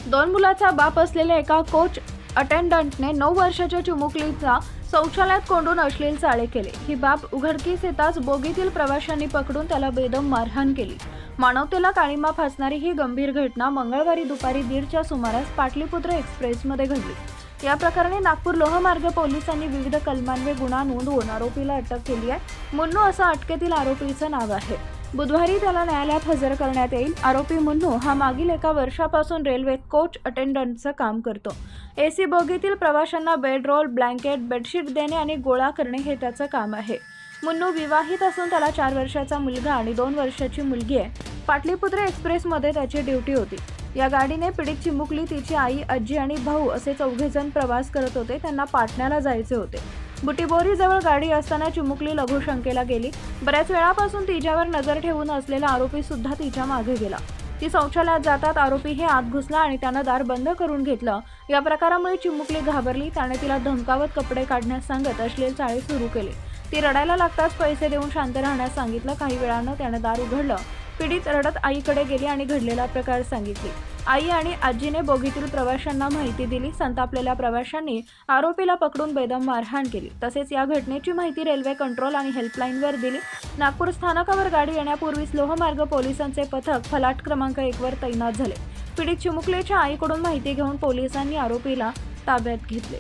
दोन मुलाचा बाप असलेल्या एका कोच अटेंडंटने 9 वर्षाच्या चिमुकलीचा शौचालयात कोंडून अश्लील चाळे केले। ही बाब उघडकीस येताच बोगीतील प्रवाशांनी पकडून त्याला बेदम मारहाण केली। मानवतेला काळिमा फासणारी ही गंभीर घटना मंगळवारी दुपारी 1:30च्या सुमारास पाटलीपुत्र एक्सप्रेसमध्ये घडली। या प्रकरणी नागपूर लोहमार्ग पोलिसांनी विविध कलमांवर गुन्हा नोंदवून आरोपीला अटक केली आहे। मुन्नू असं अटकेतील आरोपीचं नाव आहे। बुधवारी त्याला न्यायालयात हजर करण्यात येईल। आरोपी मुन्नू हा मागील एका वर्षापासून रेल्वेत कोच अटेंडंटचं काम करतो। एसी बोगीतील प्रवाशांना बेड रोल, ब्लँकेट, बेडशीट देणे आणि गोळा करणे हे त्याचं काम आहे। मुन्नू विवाहित असून त्याला 4 वर्षाचा मुलगा आणि 2 वर्षाची मुलगी आहे। पाटलीपुत्र एक्सप्रेसमध्ये त्याची ड्युटी होती। या गाडीने पीडित चिमुकली, तिची आई, आजी आणि भाऊ असे 4 जण प्रवास करत होते। त्यांना पाटण्याला जायचे होते। बुटीबोरीजवळ गाडी असताना चिमुकली लघुशंकेला गेली। बऱ्याच वेळापासून तिच्यावर नजर ठेवून असलेला आरोपी सुद्धा तिच्या मागे गेला। ती शौचालयात जातात आरोपी हे आत घुसला आणि त्यानं दार बंद करून घेतलं। या प्रकारामुळे चिमुकली घाबरली। त्याने तिला धमकावत कपडे काढण्यास सांगत अश्लील चाळे सुरू केले। ती रडायला लागताच पैसे देऊन शांत राहण्यास सांगितलं। काही वेळानं त्याने दार उघडलं। पीडित रडत आईकडे गेली आणि घडलेला प्रकार सांगितली। आई आणि आजीने बोगीतील प्रवाशांना माहिती दिली। संतापलेल्या प्रवाशांनी आरोपीला पकडून बेदम मारहाण केली। तसेच या घटनेची माहिती रेल्वे कंट्रोल आणि हेल्पलाईनवर दिली। नागपूर स्थानकावर गाडी येण्यापूर्वीच लोहमार्ग पोलिसांचे पथक फलाट क्रमांक 1 वर तैनात झाले। पीडित चिमुकलीच्या आईकडून माहिती घेऊन पोलिसांनी आरोपीला ताब्यात घेतले।